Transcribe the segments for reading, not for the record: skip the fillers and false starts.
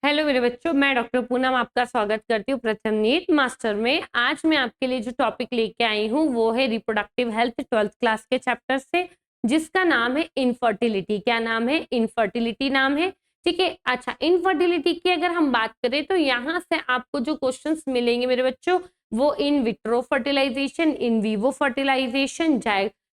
Hello मेरे बच्चों, मैं डॉक्टर पूनम आपका स्वागत करती हूँ प्रथम नीट मास्टर में। आज मैं आपके लिए जो टॉपिक लेके आई हूँ वो है रिप्रोडक्टिव हेल्थ 12th क्लास के चैप्टर से, जिसका नाम है इनफर्टिलिटी। क्या नाम है? इनफर्टिलिटी नाम है। ठीक है। अच्छा, इनफर्टिलिटी की अगर हम बात करें तो यहाँ से आपको जो क्वेश्चंस मिलेंगे मेरे बच्चों वो in vitro fertilization, in vivo fertilization,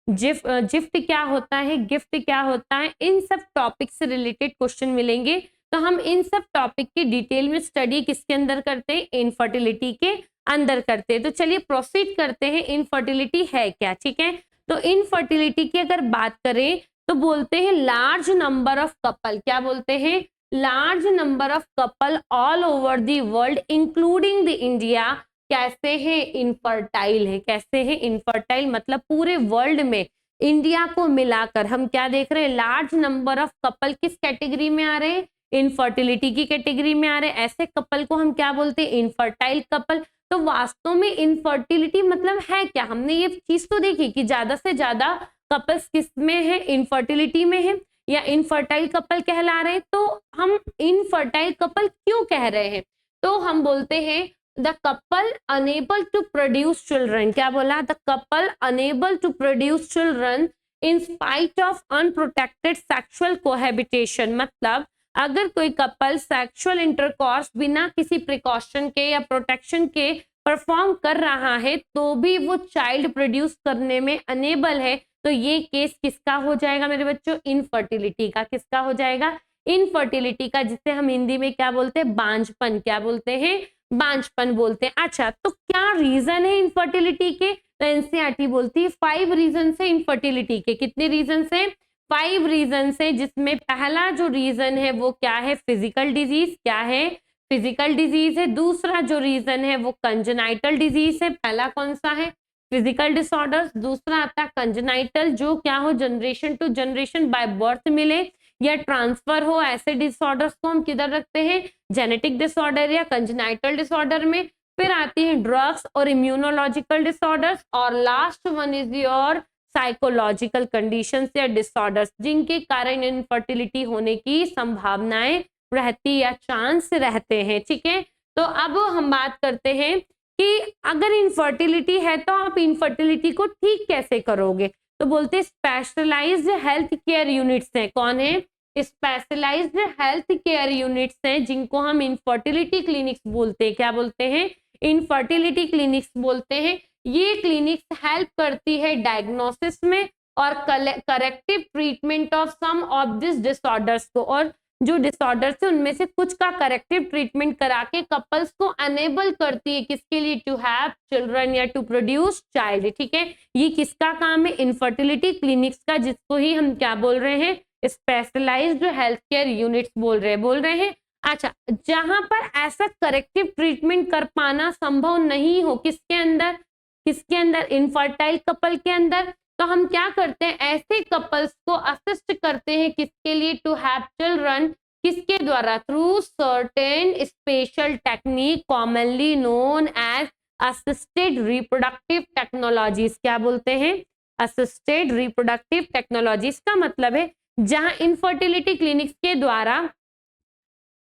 GIFT क्या होता है, गिफ्ट क्या होता है, इन सब टॉपिक से रिलेटेड क्वेश्चन मिलेंगे। तो हम इन सब टॉपिक की डिटेल में स्टडी किसके अंदर करते हैं? इनफर्टिलिटी के अंदर करते हैं। तो चलिए प्रोसीड करते हैं, इनफर्टिलिटी है क्या। ठीक है, तो इनफर्टिलिटी की अगर बात करें तो बोलते हैं लार्ज नंबर ऑफ कपल। क्या बोलते हैं? Large number of couple all over the world including the India कैसे है? इनफर्टाइल है। कैसे है? इनफर्टाइल। मतलब पूरे वर्ल्ड में इंडिया को मिलाकर हम क्या देख रहे हैं? लार्ज नंबर ऑफ कपल किस कैटेगरी में आ रहे हैं? इनफर्टिलिटी की कैटेगरी में आ रहे हैं। ऐसे कपल को हम क्या बोलते हैं? Infertile couple. तो वास्तव में इनफर्टिलिटी मतलब है क्या? हमने ये चीज तो देखी कि ज्यादा से ज्यादा कपल्स किस में है? इनफर्टिलिटी में है या इनफर्टाइल कपल कहला रहे हैं। तो हम इनफर्टाइल कपल क्यों कह रहे हैं? तो हम बोलते हैं the couple unable to produce children. क्या बोला? The couple unable to produce children in spite of unprotected sexual cohabitation. मतलब अगर कोई कपल सेक्सुअल इंटरकॉर्स बिना किसी प्रिकॉशन के या प्रोटेक्शन के परफॉर्म कर रहा है तो भी वो चाइल्ड प्रोड्यूस करने में अनेबल है, तो ये केस किसका हो जाएगा मेरे बच्चों? इनफर्टिलिटी का। किसका हो जाएगा? इनफर्टिलिटी का, जिसे हम हिंदी में क्या बोलते हैं? बांझपन। क्या बोलते हैं? बांझपन बोलते हैं। अच्छा, तो क्या रीजन है इनफर्टिलिटी के? तो एनसीईआरटी बोलती है 5 रीजन है इनफर्टिलिटी के। कितने रीजन है? 5 रीजन है, जिसमें पहला जो रीजन है वो क्या है? Physical disease. क्या है? फिजिकल डिजीज है। दूसरा जो रीजन है वो कंजेनाइटल डिजीज है। पहला कौन सा है? Physical disorders. दूसरा आता है कंजेनाइटल, जो क्या हो? Generation to generation by birth मिले या ट्रांसफर हो। ऐसे डिसऑर्डर्स को हम किधर रखते हैं? जेनेटिक डिसऑर्डर या कंजेनाइटल डिसऑर्डर में। फिर आती है ड्रग्स और इम्यूनोलॉजिकल डिसऑर्डर्स, और last one is your psychological conditions या डिसऑर्डर्स, जिनके कारण इनफर्टिलिटी होने की संभावनाएं रहती या चांस रहते हैं। ठीक है, तो अब हम बात करते हैं कि अगर इनफर्टिलिटी है तो आप इनफर्टिलिटी को ठीक कैसे करोगे। तो बोलते हैं स्पेशलाइज्ड हेल्थ केयर यूनिट्स हैं। कौन है? स्पेशलाइज्ड हेल्थ केयर यूनिट्स हैं, जिनको हम इनफर्टिलिटी क्लिनिक्स बोलते हैं। क्या बोलते हैं? इनफर्टिलिटी क्लिनिक्स बोलते हैं। ये क्लिनिक्स हेल्प करती है डायग्नोसिस में और corrective treatment of some of this disorders को, और जो डिसऑर्डर्स है उनमें से कुछ का करेक्टिव ट्रीटमेंट करा के कपल्स को अनेबल करती है किसके लिए? टू हैव चिल्ड्रन या टू प्रोड्यूस चाइल्ड। ठीक है, ये किसका काम है? इनफर्टिलिटी क्लिनिक्स का, जिसको ही हम क्या बोल रहे हैं? स्पेशलाइज्ड हेल्थ केयर यूनिट्स बोल रहे हैं। अच्छा, जहां पर ऐसा करेक्टिव ट्रीटमेंट कर पाना संभव नहीं हो, किसके अंदर? किसके अंदर? इनफर्टाइल कपल के अंदर। तो हम क्या करते हैं? ऐसे कपल्स को असिस्ट करते हैं किसके लिए? To have children. किसके द्वारा? Through certain special technique commonly known as assisted reproductive technologies. क्या बोलते हैं? असिस्टेड रिप्रोडक्टिव टेक्नोलॉजीज का मतलब है जहां इनफर्टिलिटी क्लिनिक्स के द्वारा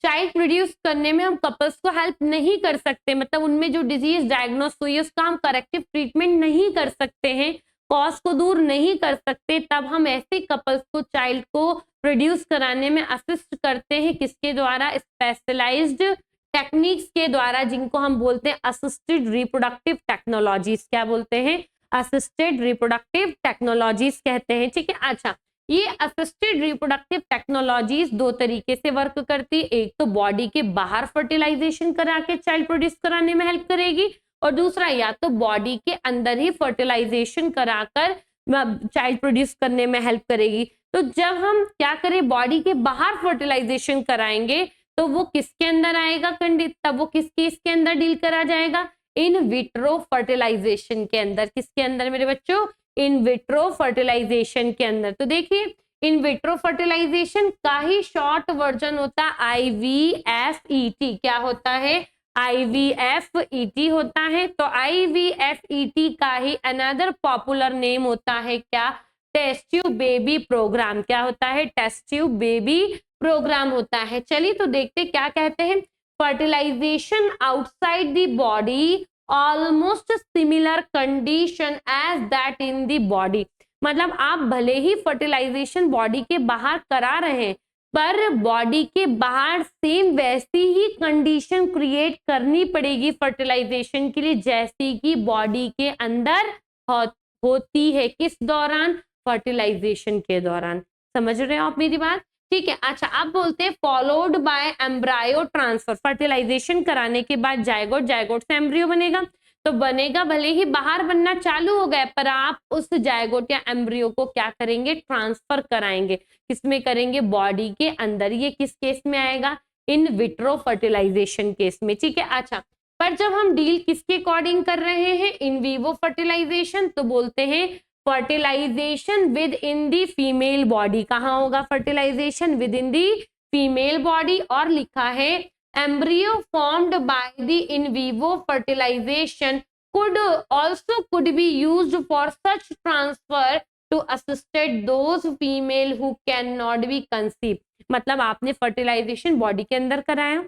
चाइल्ड प्रोड्यूस करने में हम कपल्स को हेल्प नहीं कर सकते, मतलब उनमें जो डिजीज डायग्नोस हुई है उसका हम करेक्टिव ट्रीटमेंट नहीं कर सकते हैं, कॉज को दूर नहीं कर सकते, तब हम ऐसे कपल्स को, चाइल्ड को प्रोड्यूस कराने में असिस्ट करते हैं। किसके द्वारा? स्पेशलाइज्ड टेक्निक्स के द्वारा, जिनको हम बोलते हैं असिस्टेड रिप्रोडक्टिव टेक्नोलॉजीज। क्या बोलते हैं? असिस्टेड रिप्रोडक्टिव टेक्नोलॉजीज कहते हैं। ठीक है। अच्छा, ये असिस्टेड रिप्रोडक्टिव टेक्नोलॉजीज 2 तरीके से वर्क करती है। एक तो बॉडी के बाहर फर्टिलाइजेशन करा के चाइल्ड प्रोड्यूस कराने में हेल्प करेगी, और दूसरा या तो बॉडी के अंदर ही फर्टिलाइजेशन कराकर चाइल्ड प्रोड्यूस करने में हेल्प करेगी। तो जब हम क्या करें? बॉडी के बाहर फर्टिलाइजेशन कराएंगे तो वो किसके अंदर आएगा? तब वो किसके इसके अंदर डील करा जाएगा? इन विट्रो फर्टिलाइजेशन के अंदर। किसके अंदर मेरे बच्चों? इन विट्रो फर्टिलाइजेशन के अंदर। तो देखिए, इन विट्रो फर्टिलाइजेशन का ही शॉर्ट वर्जन होता है IVFET। क्या होता है? IVFET होता है। तो IVFET का ही अनदर पॉपुलर नेम होता है क्या? Test tube baby program. क्या होता है? टेस्ट ट्यूब बेबी प्रोग्राम होता है। चलिए तो देखते क्या कहते हैं। Fertilization outside the body almost similar condition as that in the body. मतलब आप भले ही फर्टिलाइजेशन बॉडी के बाहर करा रहे हैं, पर बॉडी के बाहर सेम वैसी ही कंडीशन क्रिएट करनी पड़ेगी फर्टिलाइजेशन के लिए जैसी कि बॉडी के अंदर होती है। किस दौरान? फर्टिलाइजेशन के दौरान। समझ रहे हो आप मेरी बात? ठीक है। अच्छा, अब बोलते हैं followed by embryo transfer. Fertilization कराने के बाद जायगोट, जायगोट से एम्ब्रियो बनेगा, तो बनेगा, भले ही बाहर बनना चालू हो गया, पर आप उस जायगोट या एम्ब्रियो को क्या करेंगे? ट्रांसफर कराएंगे। किसमें करेंगे? बॉडी के अंदर। ये किस केस में आएगा? इन विट्रो फर्टिलाइजेशन केस में। ठीक है। अच्छा, पर जब हम डील किसके अकॉर्डिंग कर रहे हैं? इन विवो फर्टिलाइजेशन, तो बोलते हैं fertilization within the female body. कहाँ होगा fertilization? Within the female body. और लिखा है embryo formed by the in vivo fertilization could be used for such transfer to assisted those female who cannot be conceived। मतलब आपने fertilisation body के अंदर कराया,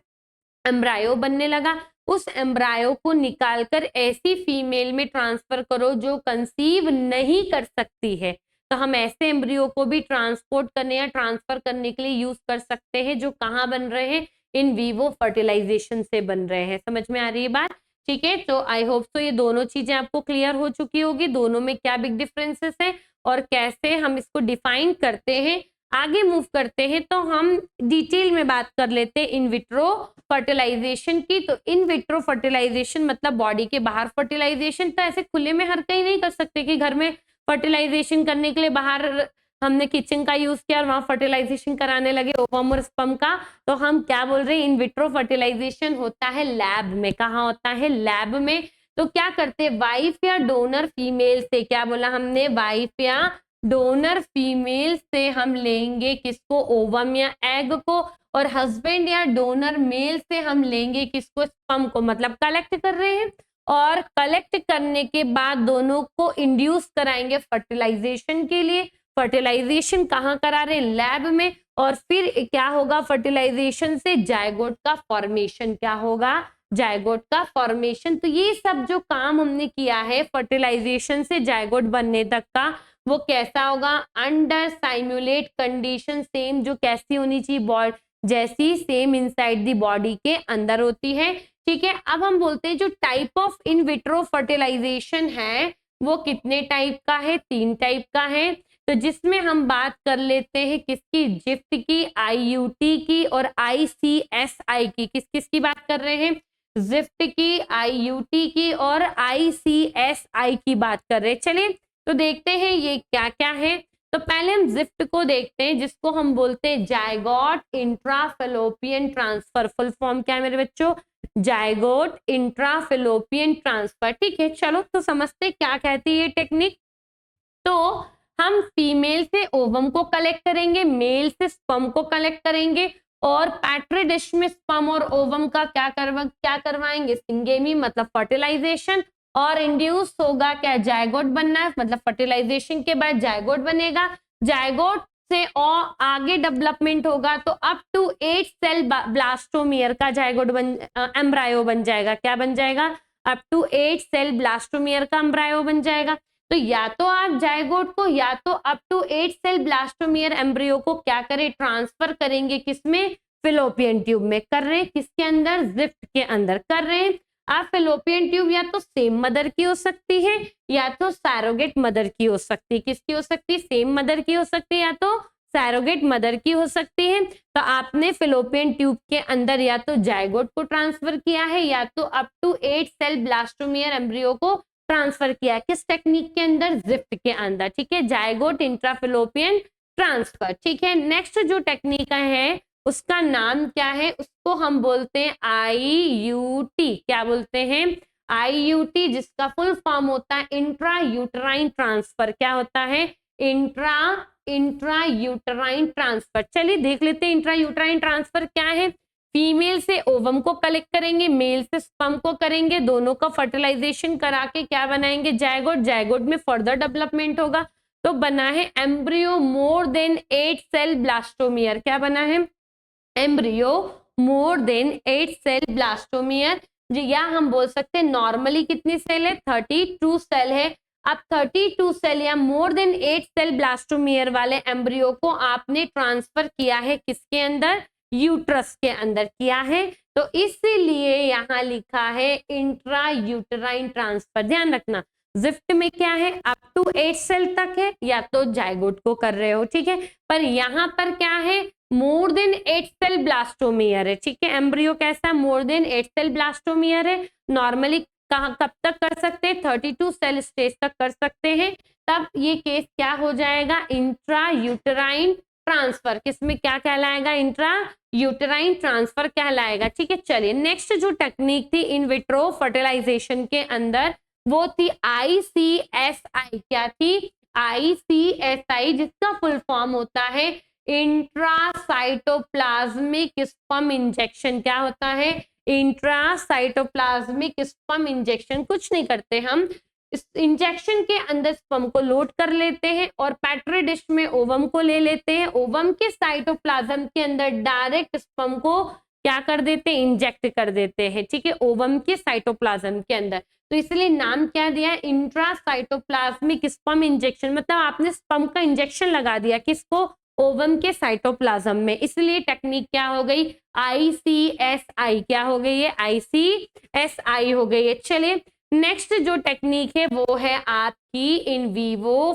एम्ब्रायो बनने लगा, उस एम्ब्रायो को निकालकर ऐसी फीमेल में ट्रांसफर करो जो कंसीव नहीं कर सकती है। तो हम ऐसे एम्ब्रियो को भी ट्रांसपोर्ट करने या ट्रांसफर करने के लिए यूज कर सकते हैं, जो कहाँ बन रहे हैं? इन विवो फर्टिलाइजेशन से बन रहे हैं। समझ में आ रही है बात? ठीक है। तो आई होप सो ये दोनों चीजें आपको क्लियर हो चुकी होगी, दोनों में क्या बिग डिफरेंसेस है और कैसे हम इसको डिफाइन करते हैं। आगे मूव करते हैं तो हम डिटेल में बात कर लेते हैं इन विट्रो फर्टिलाइजेशन की। तो इन विट्रो फर्टिलाइजेशन मतलब बॉडी के बाहर फर्टिलाइजेशन। तो ऐसे खुले में हर कहीं नहीं कर सकते कि घर में फर्टिलाइजेशन करने के लिए बाहर हमने किचन का यूज किया और वहां फर्टिलाइजेशन कराने लगे ओवम और स्पर्म का। तो हम क्या बोल रहे हैं? इन विट्रो फर्टिलाइजेशन होता है लैब में। कहाँ होता है? लैब में। तो क्या करते हैं? वाइफ या डोनर फीमेल से, क्या बोला हमने? वाइफ या डोनर फीमेल से हम लेंगे किसको? ओवम या एग को। और हस्बैंड या डोनर मेल से हम लेंगे किसको? स्पर्म को। मतलब कलेक्ट कर रहे हैं, और कलेक्ट करने के बाद दोनों को इंड्यूस कराएंगे फर्टिलाइजेशन के लिए। फर्टिलाइजेशन कहाँ करा रहे हैं? लैब में। और फिर क्या होगा? फर्टिलाइजेशन से जायगोट का फॉर्मेशन। क्या होगा? जायगोट का फॉर्मेशन। तो ये सब जो काम हमने किया है फर्टिलाइजेशन से जायगोट बनने तक का, वो कैसा होगा? अंडर साइमुलेट कंडीशन, सेम जो कैसी होनी चाहिए? जैसी सेम इनसाइड दी बॉडी के अंदर होती है। ठीक है। अब हम बोलते हैं जो type of in vitro fertilization है वो कितने टाइप का है? 3 टाइप का है। तो जिसमें हम बात कर लेते हैं किसकी? जिफ्ट की, आईयूटी की और आईसीएसआई की। किस किस की बात कर रहे हैं? जिफ्ट की, आईयूटी की और आईसीएसआई की बात कर रहे हैं। चलिए तो देखते हैं ये क्या क्या है। तो पहले हम जिफ्ट को देखते हैं, जिसको हम बोलते हैं zygote intrafallopian transfer. Full form क्या है मेरे बच्चों? Zygote intrafallopian transfer. ठीक है। चलो तो समझते क्या कहती है ये टेक्निक। तो हम फीमेल से ओवम को कलेक्ट करेंगे, मेल से स्पर्म को कलेक्ट करेंगे, और पैट्री डिश में स्पर्म और ओवम का क्या करवाएंगे? सिंगेमी मतलब फर्टिलाइजेशन। और इंड्यूस होगा क्या? जायगोट बनना है, मतलब फर्टिलाइजेशन के बाद जायगोट बनेगा। जायगोट से और आगे डेवलपमेंट होगा तो अप टू 8 सेल ब्लास्टोमियर का जायगोट एम्ब्रायो बन जाएगा। क्या बन जाएगा? अप टू 8 सेल ब्लास्टोमियर का एम्ब्रायो बन जाएगा। तो या तो आप जायगोट को या तो up to 8 cell blastomere embryo को क्या करें? ट्रांसफर करेंगे किसमें? फिलोपियन ट्यूब में। कर रहे हैं किसके अंदर? जिफ्ट के अंदर कर रहे हैं। आप फिलोपियन ट्यूब या तो सेम मदर की हो सकती है या तो सैरोगेट मदर की हो सकती है। किसकी हो सकती है? सेम मदर की हो सकती है या तो सैरोगेट मदर की हो सकती है। तो आपने फिलोपियन ट्यूब के अंदर या तो जायगोट को ट्रांसफर किया है या तो up to 8 cell blastomere embryo को ट्रांसफर किया। किस टेक्निक के अंदर? जिफ्ट के अंदर। ठीक है। Zygote intrafallopian transfer. ठीक है। नेक्स्ट जो टेक्निक है उसका नाम क्या है? उसको हम बोलते हैं आईयूटी। क्या बोलते हैं? आईयूटी, जिसका फुल फॉर्म होता है इंट्रा यूटराइन ट्रांसफर। क्या होता है? Intra uterine transfer. चलिए देख लेते हैं इंट्रा यूटराइन ट्रांसफर क्या है। फीमेल से ओवम को कलेक्ट करेंगे, मेल से स्पर्म को करेंगे, दोनों का फर्टिलाइजेशन करा के क्या बनाएंगे? जायगोट। जायगोट में फर्दर डेवलपमेंट होगा तो बना है embryo more than 8 cell blastomere. क्या बना है? Embryo more than 8 cell blastomere, या हम बोल सकते हैं नॉर्मली कितनी सेल है, 32 सेल है। अब 32 सेल या मोर देन 8 सेल ब्लास्टोमियर वाले एम्ब्रियो को आपने ट्रांसफर किया है किसके अंदर, यूट्रस के अंदर किया है, तो इसलिए यहाँ लिखा है इंट्रा यूटेराइन ट्रांसफर। ध्यान रखना जिफ्ट में क्या है, अप टू 8 सेल तक है, या तो जाइगोट को कर रहे हो, ठीक है, पर यहाँ पर क्या है, मोर देन 8 सेल ब्लास्टोमियर है, ठीक है। एम्ब्रियो कैसा, मोर देन 8 सेल ब्लास्टोमियर है। नॉर्मली कहाँ कब तक कर सकते हैं, 32 सेल स्टेज तक कर सकते हैं। तब ये केस क्या हो जाएगा, इंट्रा यूटेराइन ट्रांसफर, किसमें क्या कहलाएगा, इंट्रा यूटेराइन ट्रांसफर कहलाएगा, ठीक है। चलिए नेक्स्ट जो टेक्निक थी इन विट्रो फर्टिलाइजेशन के अंदर, वो थी ICSI। क्या थी, ICSI, जिसका फुल फॉर्म होता है इंट्रासाइटोप्लाज्मिक स्पर्म इंजेक्शन। क्या होता है, इंट्रासाइटोप्लाज्मिक स्पर्म इंजेक्शन। कुछ नहीं करते हम, इस इंजेक्शन के अंदर स्पर्म को लोड कर लेते हैं और पेट्री डिश में ओवम को ले लेते हैं, ओवम के साइटोप्लाज्म के अंदर डायरेक्ट स्पर्म को क्या कर देते हैं, इंजेक्ट कर देते हैं, ठीक है, ओवम के साइटोप्लाज्म के अंदर। तो इसलिए नाम क्या दिया है, इंट्रासाइटोप्लाज्मिक स्पर्म इंजेक्शन, मतलब आपने स्पर्म का इंजेक्शन लगा दिया किसको, ओवम के साइटोप्लाज्म में, इसलिए टेक्निक क्या हो गई, ICSI। क्या हो गई है, ICSI हो गई है। चलिए नेक्स्ट जो टेक्निक है वो है आपकी इन विवो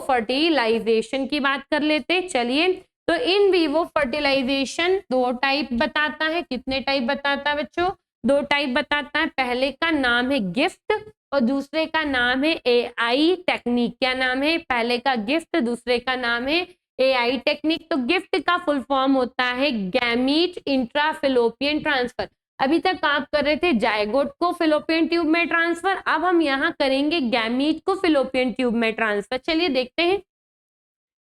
फर्टिलाइजेशन की बात कर लेते। चलिए तो इन विवो फर्टिलाइजेशन 2 टाइप बताता है। कितने टाइप बताता है बच्चों, 2 टाइप बताता है। पहले का नाम है गिफ्ट और दूसरे का नाम है AI टेक्निक। क्या नाम है, पहले का गिफ्ट, दूसरे का नाम है AI टेक्निक। तो गिफ्ट का फुल फॉर्म होता है गैमीट इंट्राफिलोपियन ट्रांसफर। अभी तक आप कर रहे थे जायगोट को फिलोपियन ट्यूब में ट्रांसफर, अब हम यहाँ करेंगे गैमीट को फिलोपियन ट्यूब में ट्रांसफर। चलिए देखते हैं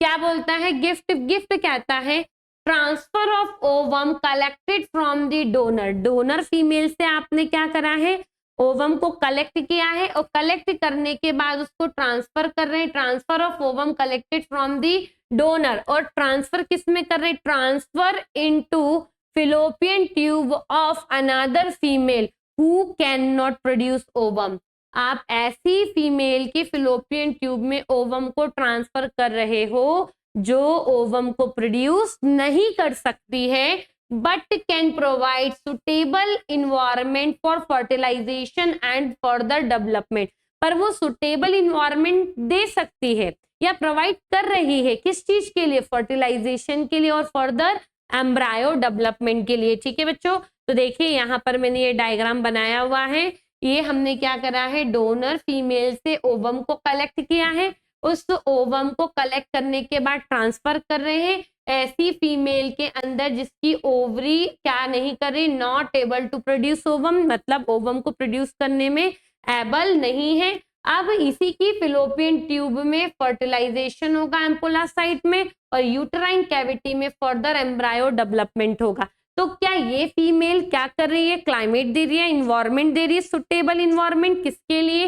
क्या बोलता है गिफ्ट। गिफ्ट कहता है transfer of ovum collected from the donor. Donor female से आपने क्या करा है, ओवम को कलेक्ट किया है और कलेक्ट करने के बाद उसको ट्रांसफर कर रहे हैं। Transfer of ovum collected from the donor, और ट्रांसफर किस में कर रहे हैं, transfer into fallopian tube of another female who can not produce ovum. आप ऐसी फीमेल के फिलोपियन ट्यूब में ओवम को ट्रांसफर कर रहे हो जो ओवम को प्रोड्यूस नहीं कर सकती है, but can provide suitable environment for fertilization and further development. पर वो सुटेबल इन्वायरमेंट दे सकती है या प्रोवाइड कर रही है, किस चीज के लिए, फर्टिलाइजेशन के लिए और फर्दर एम्ब्रायो डेवलपमेंट के लिए, ठीक है बच्चों। तो देखिए यहाँ पर मैंने ये डायग्राम बनाया हुआ है, ये हमने क्या करा है, डोनर फीमेल से ओवम को कलेक्ट किया है, उस ओवम को कलेक्ट करने के बाद ट्रांसफर कर रहे हैं ऐसी फीमेल के अंदर जिसकी ओवरी क्या नहीं कर रही, not able to produce ovum, मतलब ओवम को प्रोड्यूस करने में एबल नहीं है। अब इसी की फिलोपियन ट्यूब में फर्टिलाइजेशन होगा एम्पुला साइट में, और यूटेराइन कैविटी में फर्दर एम्ब्रायो डेवलपमेंट होगा। तो क्या ये फीमेल क्या कर रही है, क्लाइमेट दे रही है, इन्वायरमेंट दे रही है, सुटेबल इन्वायरमेंट किसके लिए,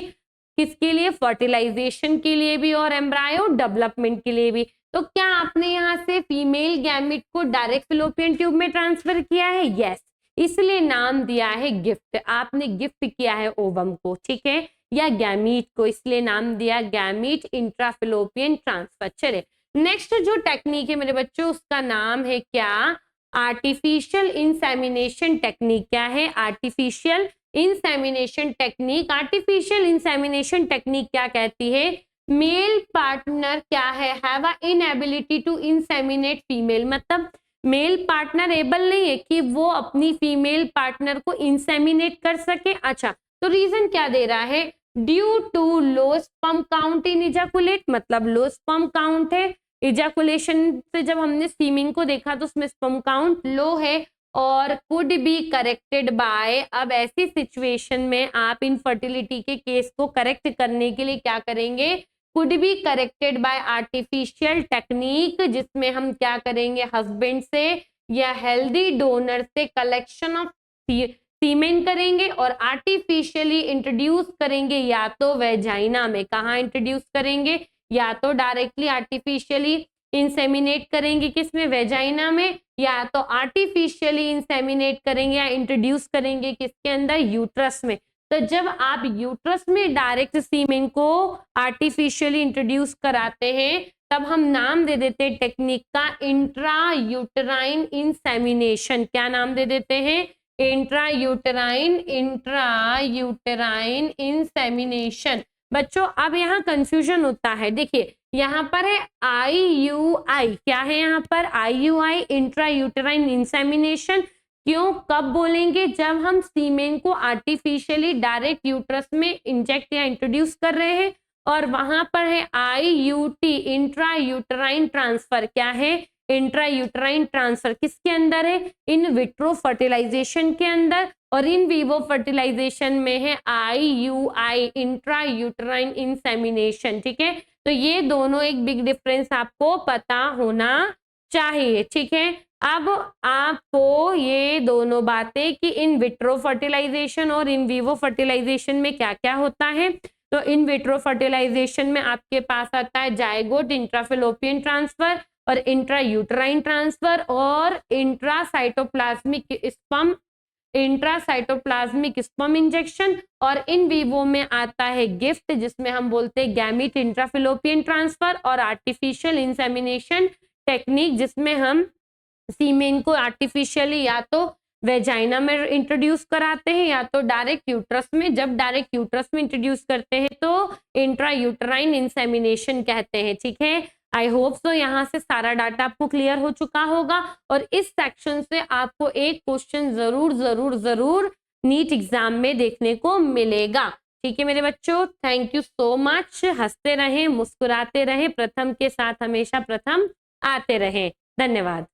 किसके लिए, फर्टिलाइजेशन के लिए भी और एम्ब्रायो डेवलपमेंट के लिए भी। तो क्या आपने यहाँ से फीमेल गैमिट को डायरेक्ट फिलोपियन ट्यूब में ट्रांसफर किया है, यस, इसलिए नाम दिया है गिफ्ट। आपने गिफ्ट किया है ओवम को, ठीक है, या गैमीट को, इसलिए नाम दिया गैमीट इंट्राफिलोपियन ट्रांसफर। चले नेक्स्ट जो टेक्निक है मेरे बच्चों उसका नाम है क्या, आर्टिफिशियल इंसेमिनेशन टेक्निक। क्या है, artificial insemination technique. Artificial insemination technique क्या कहती है, मेल पार्टनर क्या है, have a inability to inseminate female, मतलब मेल पार्टनर एबल नहीं है कि वो अपनी फीमेल पार्टनर को इंसेमिनेट कर सके। अच्छा, तो रीजन क्या दे रहा है, due to low sperm count in ejaculate, मतलब लो स्पर्म काउंट है। इजैकुलेशन से जब हमने सीमिंग को देखा तो उसमें स्पर्म काउंट लो है, और कुड बी करेक्टेड बाय। अब ऐसी सिचुएशन में आप इनफर्टिलिटी के केस को करेक्ट करने के लिए क्या करेंगे, could be corrected bye artificial technique, जिसमें हम क्या करेंगे, हस्बैंड से या हेल्दी डोनर से कलेक्शन ऑफ सीमेन करेंगे और आर्टिफिशियली इंट्रोड्यूस करेंगे, या तो वेजाइना में, कहाँ इंट्रोड्यूस करेंगे, या तो डायरेक्टली आर्टिफिशियली इंसेमिनेट करेंगे किसमें, वेजाइना में, या तो आर्टिफिशियली इंसेमिनेट करेंगे या इंट्रोड्यूस करेंगे किसके अंदर, यूट्रस में। तो जब आप यूट्रस में डायरेक्ट सीमेन को आर्टिफिशियली इंट्रोड्यूस कराते हैं तब हम नाम दे देते हैं टेक्निक का इंट्रा यूटराइन इंसेमिनेशन। क्या नाम दे देते हैं, इंट्रा यूटराइन इंसेमिनेशन। बच्चों अब यहाँ कंफ्यूजन होता है, देखिए यहाँ पर है IUI, क्या है यहाँ पर IUI, इंट्रा यूटराइन इंसेमिनेशन। क्यों, कब बोलेंगे, जब हम सीमेन को आर्टिफिशियली डायरेक्ट यूट्रस में इंजेक्ट या इंट्रोड्यूस कर रहे हैं। और वहां पर है IUT, इंट्रा यूटराइन ट्रांसफर। क्या है, इंट्रा यूटराइन ट्रांसफर किसके अंदर है, इन विट्रो फर्टिलाइजेशन के अंदर। और इन वीवो फर्टिलाइजेशन में है IUI, इंट्रा यूटराइन इंसेमिनेशन। ठीक है, तो ये दोनों एक बिग डिफरेंस आपको पता होना चाहिए। ठीक है, अब आपको ये दोनों बातें कि इन विट्रो फर्टिलाइजेशन और इन वीवो फर्टिलाइजेशन में क्या क्या होता है। तो इन विट्रो फर्टिलाइजेशन में आपके पास आता है जायगोट इंट्राफेलोपियन ट्रांसफर और इंट्रा यूटराइन ट्रांसफर और इंट्रासाइटोप्लाज्मिक स्पर्म इंजेक्शन। और इन वीवो में आता है गिफ्ट जिसमें हम बोलते हैं गैमीट इंट्राफेलोपियन ट्रांसफर और आर्टिफिशियल इंसेमिनेशन टेक्निक जिसमें हम सीमेन को आर्टिफिशियली या तो वेजाइना में इंट्रोड्यूस कराते हैं या तो डायरेक्ट यूट्रस में। जब डायरेक्ट यूट्रस में इंट्रोड्यूस करते हैं तो इंट्रा यूटराइन इंसेमिनेशन कहते हैं। ठीक है, आई होप सो यहाँ से सारा डाटा आपको क्लियर हो चुका होगा। और इस सेक्शन से आपको एक क्वेश्चन जरूर जरूर जरूर नीट एग्जाम में देखने को मिलेगा। ठीक है मेरे बच्चों, थैंक यू सो मच। हंसते रहें, मुस्कुराते रहें, प्रथम के साथ हमेशा प्रथम आते रहें। धन्यवाद।